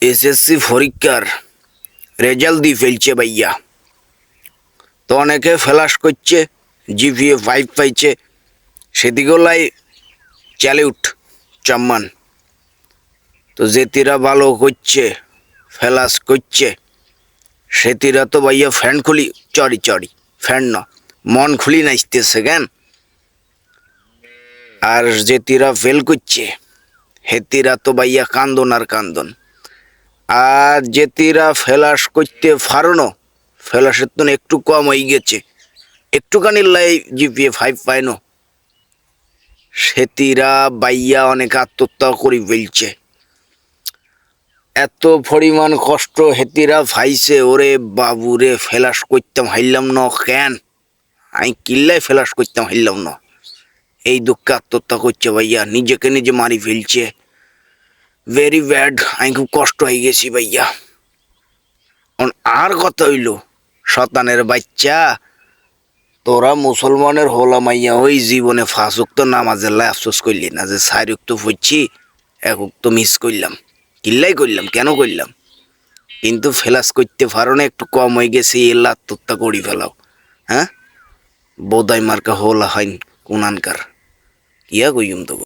SSC পরীক্ষার result দিয়ে ফেলছে ভাইয়া। তো অনেকে ফ্লাশ করছে, জিপিএ 5 পাইছে, সেদিকলাই চ্যালিউট চাম্মান। তো যেতিরা ভালো করছে, ফ্লাশ করছে, সেতিরা তো ভাইয়া ফ্যান খুলি চড়ি চড়ি, ফ্যান না মন খুলি নাচতেছে কেন। আর যেতিরা ফেল করছে হেতিরা তো ভাইয়া কান্দন আর কান্দন। আর যেতিরা ফেলাস করতে পারো, ফেলাসের তো একটু কম হয়ে গেছে, একটুখানি লাই জিপিএ 5 পাইনো, সেতিরা বাইয়া অনেক আত্মহত্যা করে ফেলছে। এত পরিমাণ কষ্ট হেতিরা ভাইছে, ওরে বাবুরে ফেলাস করতাম হাইলাম না কেন, আমি কিল্লাই ফেলাস করতাম হাইলাম না, এই দুঃখে আত্মহত্যা করছে ভাইয়া, নিজেকে নিজে মারি ফেলছে। ভেরি ব্যাড, আমি খুব কষ্ট হয়ে গেছি ভাইয়া। আর কথা হইল শতানের বাচ্চা, তোরা মুসলমানের হোলা মাইয়া ওই জীবনে 5 ওয়াক্ত নামাজের লাই আফসোস করলি না যে 4 ওয়াক্ত পড়ছি, 1 ওয়াক্ত মিস করলাম, কিল্লাই করলাম, কেন করলাম? কিন্তু ফেলাস করতে পারো না, একটু কম হয়ে গেছে, এল্লা আত্মহত্যা করি ফেলাও। হ্যাঁ, বোধাই মার্কা হোলা হইন কোনানকার, কিয়া কইম তো।